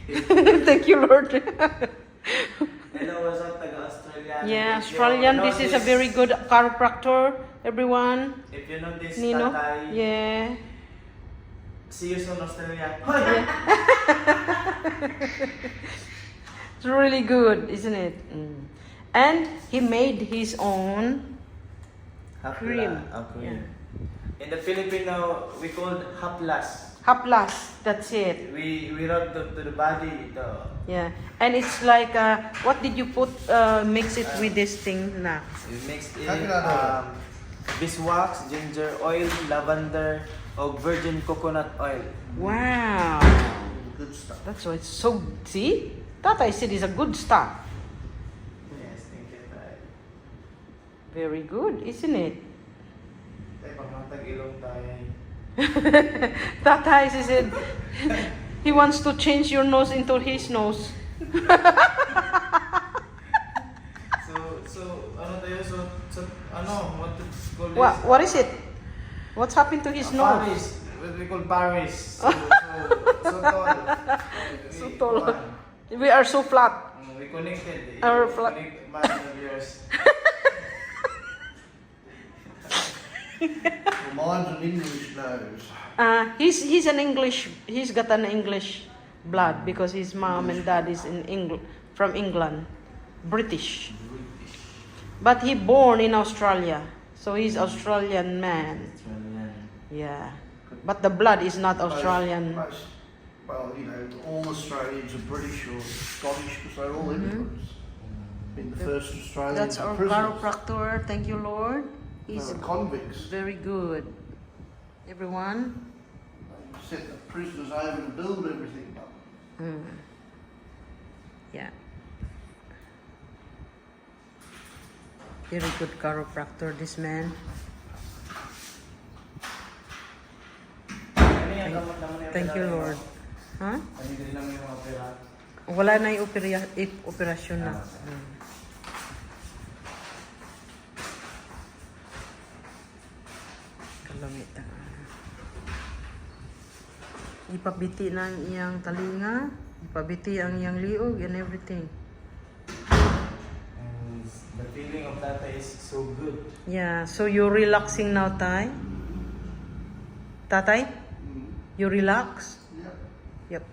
Thank you, Lord. Hello, what's up, taga-Australian? Yeah, If you Australian. know This is a very good chiropractor, everyone. If you know this, Nino. Tatay, Yeah. see you soon, Australia. It's really good, isn't it? Mm. And he made his own cream. Cream. In the Filipino, we call it haplas. haplas. That's it. We rub to the body. Yeah. And it's like, what did you put, mix it with this thing na? We mixed in Coconut beeswax, ginger oil, lavender, or virgin coconut oil. Wow. Good stuff. That's why it's so, see? Tata said it's a good stuff. Yes, thank you, Tay. Very good, isn't it? Tay, pagmantag-ilong tayo. Tata said he wants to change your nose into his nose. So, ano tayo? So, ano? What to call this? What is it? What's happened to his nose? Paris. What we call Paris. So tall. So tall. We are so flat. We connected. Our We flat- connect man of yours. Well, mine's an English nose. He's an English. He's got an English blood because his mom and dad is from England, British. But he born in Australia, so he's Australian man. Yeah, but the blood is not Australian. Well, you know, all Australians are British or Scottish because they're all immigrants. Been the first Australians That's in our prison. chiropractor. Thank you, Lord. They He's were convicts. very good. Everyone. They sent the prisoners over to build everything up. Yeah. Very good chiropractor, this man. Thank you, Lord. Huh? Ano din lang yung mga pera? Wala na yung operasyon na. Kalamit na. Ipabiti na ang iyang talinga. Ipabiti ang iyang liog and everything. And the feeling of Tata is so good. Yeah, so you're relaxing now, Tay? Tatay? You relax? Yeah. Yep.